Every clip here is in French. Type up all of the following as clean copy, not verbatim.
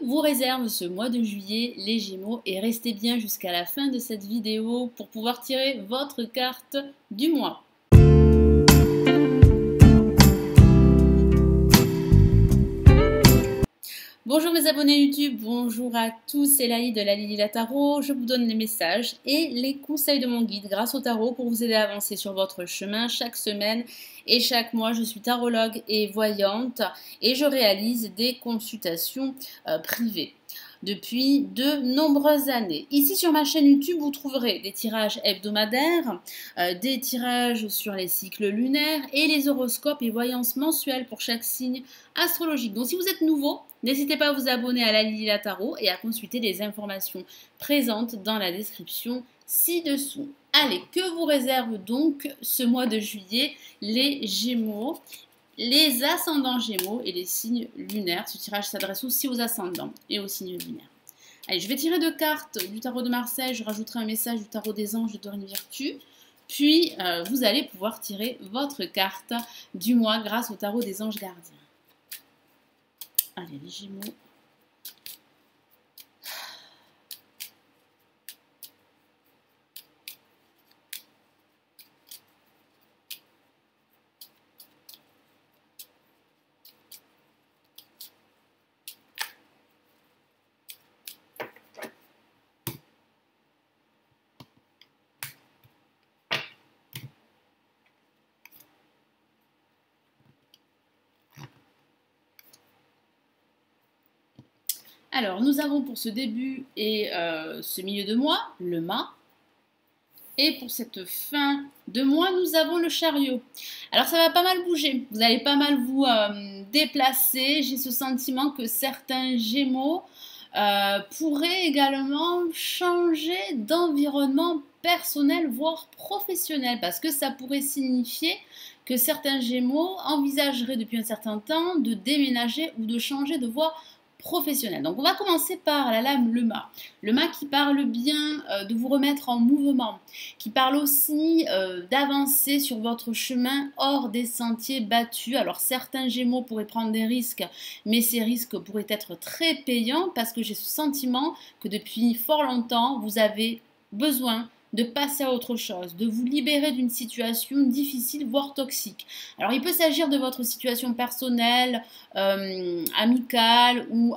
vous réserve ce mois de juillet les Gémeaux et restez bien jusqu'à la fin de cette vidéo pour pouvoir tirer votre carte du mois. Bonjour mes abonnés YouTube, bonjour à tous, c'est Laï de la Lily la Tarot. Je vous donne les messages et les conseils de mon guide grâce au tarot pour vous aider à avancer sur votre chemin chaque semaine et chaque mois. Je suis tarologue et voyante et je réalise des consultations privées depuis de nombreuses années. Ici sur ma chaîne YouTube, vous trouverez des tirages hebdomadaires, des tirages sur les cycles lunaires et les horoscopes et voyances mensuelles pour chaque signe astrologique. Donc si vous êtes nouveau, n'hésitez pas à vous abonner à la Lily la Tarot et à consulter les informations présentes dans la description ci-dessous. Allez, que vous réserve donc ce mois de juillet les Gémeaux, les ascendants Gémeaux et les signes lunaires? Ce tirage s'adresse aussi aux ascendants et aux signes lunaires. Allez, je vais tirer 2 cartes du tarot de Marseille, je rajouterai un message du tarot des anges de Dorine Virtue. Puis, vous allez pouvoir tirer votre carte du mois grâce au tarot des anges gardiens. Allez, les Gémeaux. Alors, nous avons pour ce début et ce milieu de mois, le mât. Et pour cette fin de mois, nous avons le chariot. Alors, ça va pas mal bouger. Vous allez pas mal vous déplacer. J'ai ce sentiment que certains Gémeaux pourraient également changer d'environnement personnel, voire professionnel. Parce que ça pourrait signifier que certains Gémeaux envisageraient depuis un certain temps de déménager ou de changer de voie professionnel. Donc on va commencer par la lame le mât. Le mât qui parle bien de vous remettre en mouvement, qui parle aussi d'avancer sur votre chemin hors des sentiers battus. Alors certains Gémeaux pourraient prendre des risques, mais ces risques pourraient être très payants parce que j'ai ce sentiment que depuis fort longtemps, vous avez besoin de passer à autre chose, de vous libérer d'une situation difficile, voire toxique. Alors, il peut s'agir de votre situation personnelle, amicale ou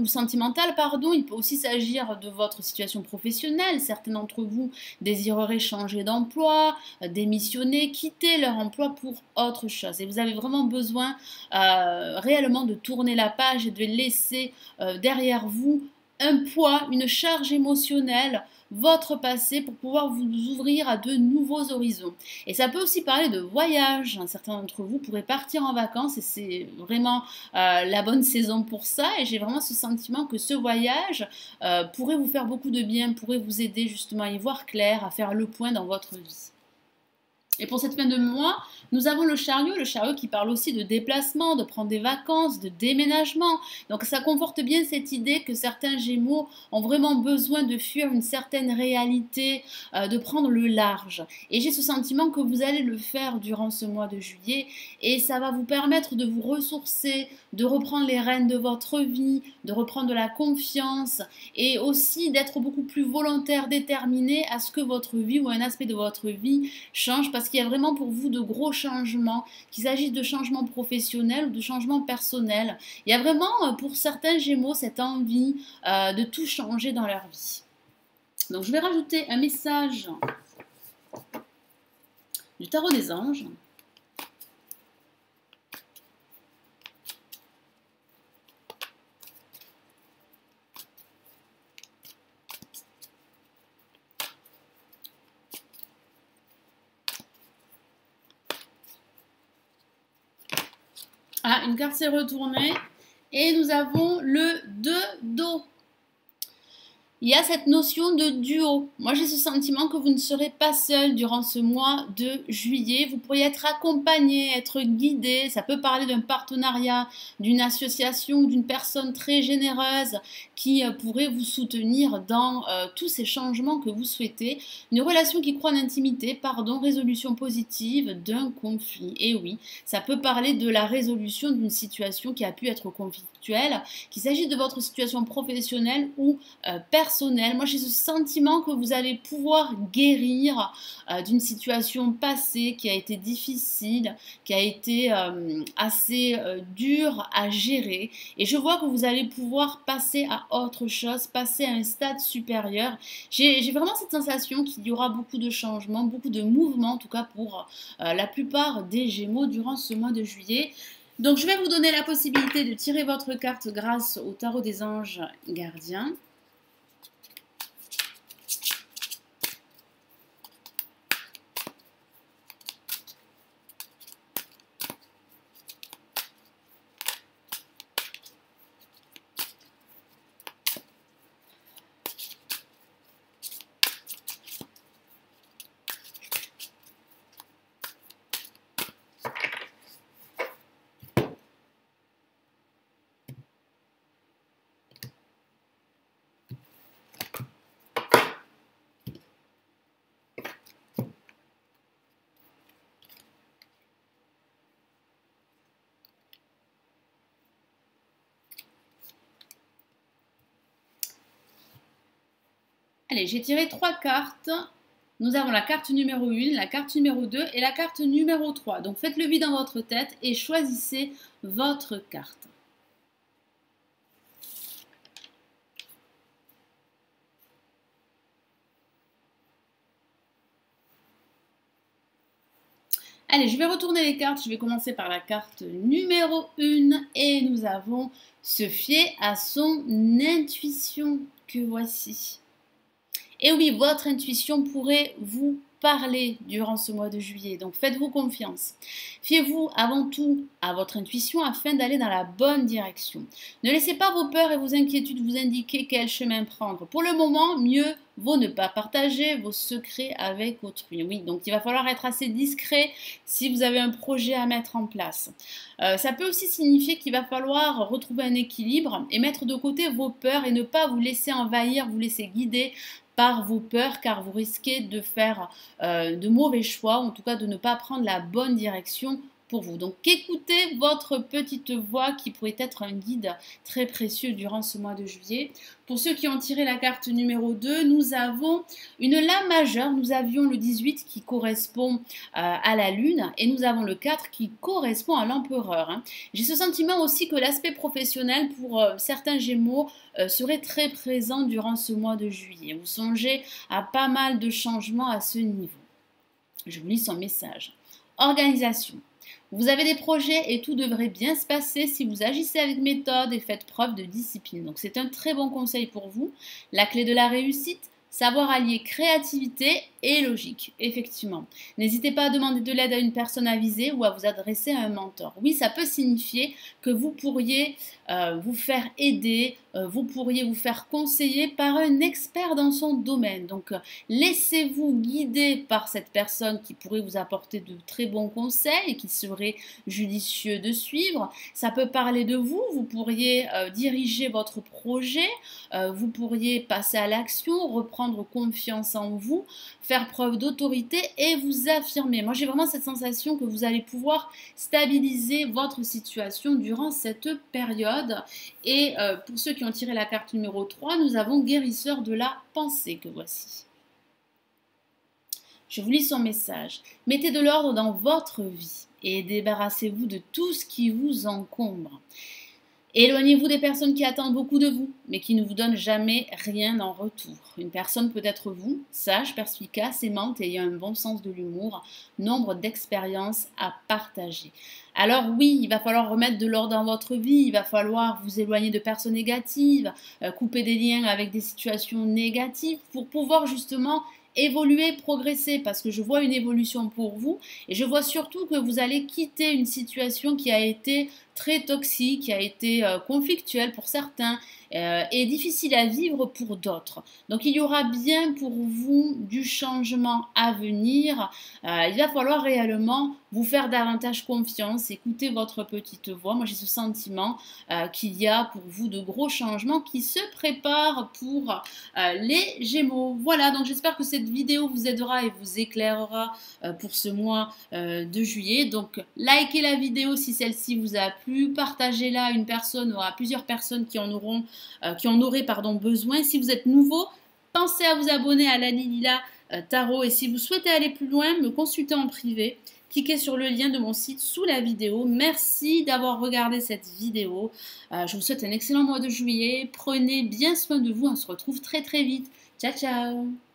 sentimentale, pardon. Il peut aussi s'agir de votre situation professionnelle. Certains d'entre vous désireraient changer d'emploi, démissionner, quitter leur emploi pour autre chose. Et vous avez vraiment besoin réellement de tourner la page et de laisser derrière vous un poids, une charge émotionnelle, votre passé pour pouvoir vous ouvrir à de nouveaux horizons. Et ça peut aussi parler de voyage. Certains d'entre vous pourraient partir en vacances et c'est vraiment la bonne saison pour ça. Et j'ai vraiment ce sentiment que ce voyage pourrait vous faire beaucoup de bien, pourrait vous aider justement à y voir clair, à faire le point dans votre vie. Et pour cette fin de mois, nous avons le chariot qui parle aussi de déplacement, de prendre des vacances, de déménagement. Donc ça conforte bien cette idée que certains Gémeaux ont vraiment besoin de fuir une certaine réalité, de prendre le large. Et j'ai ce sentiment que vous allez le faire durant ce mois de juillet et ça va vous permettre de vous ressourcer, de reprendre les rênes de votre vie, de reprendre de la confiance et aussi d'être beaucoup plus volontaire, déterminé à ce que votre vie ou un aspect de votre vie change parce qu'il y a vraiment pour vous de gros changements, qu'il s'agisse de changements professionnels ou de changements personnels. Il y a vraiment pour certains Gémeaux cette envie de tout changer dans leur vie. Donc je vais rajouter un message du tarot des anges. Ah, une carte s'est retournée et nous avons le 2 d'eau. Il y a cette notion de duo. Moi, j'ai ce sentiment que vous ne serez pas seul durant ce mois de juillet. Vous pourriez être accompagné, être guidé. Ça peut parler d'un partenariat, d'une association, d'une personne très généreuse qui pourrait vous soutenir dans tous ces changements que vous souhaitez. Une relation qui croit en intimité, pardon, résolution positive d'un conflit. Et oui, ça peut parler de la résolution d'une situation qui a pu être conflictuel, qu'il s'agisse de votre situation professionnelle ou personnelle. Moi, j'ai ce sentiment que vous allez pouvoir guérir d'une situation passée qui a été difficile, qui a été assez dure à gérer. Et je vois que vous allez pouvoir passer à autre chose, passer à un stade supérieur. J'ai vraiment cette sensation qu'il y aura beaucoup de changements, beaucoup de mouvements, en tout cas pour la plupart des Gémeaux durant ce mois de juillet. Donc je vais vous donner la possibilité de tirer votre carte grâce au tarot des anges gardiens. Allez, j'ai tiré 3 cartes. Nous avons la carte numéro 1, la carte numéro 2 et la carte numéro 3. Donc faites le vide dans votre tête et choisissez votre carte. Allez, je vais retourner les cartes. Je vais commencer par la carte numéro 1 et nous avons se fier à son intuition que voici. Et oui, votre intuition pourrait vous parler durant ce mois de juillet. Donc faites-vous confiance. Fiez-vous avant tout à votre intuition afin d'aller dans la bonne direction. Ne laissez pas vos peurs et vos inquiétudes vous indiquer quel chemin prendre. Pour le moment, mieux vaut ne pas partager vos secrets avec autrui. Oui, donc il va falloir être assez discret si vous avez un projet à mettre en place. Ça peut aussi signifier qu'il va falloir retrouver un équilibre et mettre de côté vos peurs et ne pas vous laisser envahir, vous laisser guider par vos peurs, car vous risquez de faire de mauvais choix, en tout cas de ne pas prendre la bonne direction pour vous. Donc écoutez votre petite voix qui pourrait être un guide très précieux durant ce mois de juillet. Pour ceux qui ont tiré la carte numéro 2, nous avons une lame majeure. Nous avions le 18 qui correspond à la lune et nous avons le 4 qui correspond à l'empereur. Hein. J'ai ce sentiment aussi que l'aspect professionnel pour certains Gémeaux serait très présent durant ce mois de juillet. Vous songez à pas mal de changements à ce niveau. Je vous lis son message. Organisation. Vous avez des projets et tout devrait bien se passer si vous agissez avec méthode et faites preuve de discipline. Donc c'est un très bon conseil pour vous. La clé de la réussite, savoir allier créativité et logique, effectivement. N'hésitez pas à demander de l'aide à une personne avisée ou à vous adresser à un mentor. Oui, ça peut signifier que vous pourriez vous faire aider, vous pourriez vous faire conseiller par un expert dans son domaine. Donc, laissez-vous guider par cette personne qui pourrait vous apporter de très bons conseils et qui serait judicieux de suivre. Ça peut parler de vous, vous pourriez diriger votre projet, vous pourriez passer à l'action, reprendre confiance en vous, faire preuve d'autorité et vous affirmer. Moi, j'ai vraiment cette sensation que vous allez pouvoir stabiliser votre situation durant cette période. Et pour ceux qui ont tiré la carte numéro 3, nous avons guérisseur de la pensée que voici. Je vous lis son message. Mettez de l'ordre dans votre vie et débarrassez-vous de tout ce qui vous encombre. Éloignez-vous des personnes qui attendent beaucoup de vous, mais qui ne vous donnent jamais rien en retour. Une personne peut être vous, sage, perspicace, aimante et ayant un bon sens de l'humour, nombre d'expériences à partager. Alors oui, il va falloir remettre de l'ordre dans votre vie, il va falloir vous éloigner de personnes négatives, couper des liens avec des situations négatives pour pouvoir justement évoluer, progresser, parce que je vois une évolution pour vous et je vois surtout que vous allez quitter une situation qui a été très toxique, qui a été conflictuelle pour certains et difficile à vivre pour d'autres. Donc il y aura bien pour vous du changement à venir. Il va falloir réellement vous faire davantage confiance, écouter votre petite voix. Moi j'ai ce sentiment qu'il y a pour vous de gros changements qui se préparent pour les Gémeaux. Voilà, donc j'espère que cette vidéo vous aidera et vous éclairera pour ce mois de juillet. Donc likez la vidéo si celle-ci vous a plu. plu, partagez-la à une personne ou à plusieurs personnes qui en auraient besoin. Si vous êtes nouveau, pensez à vous abonner à Lani Lila Tarot et si vous souhaitez aller plus loin, me consulter en privé. Cliquez sur le lien de mon site sous la vidéo. Merci d'avoir regardé cette vidéo. Je vous souhaite un excellent mois de juillet. Prenez bien soin de vous. On se retrouve très très vite. Ciao ciao.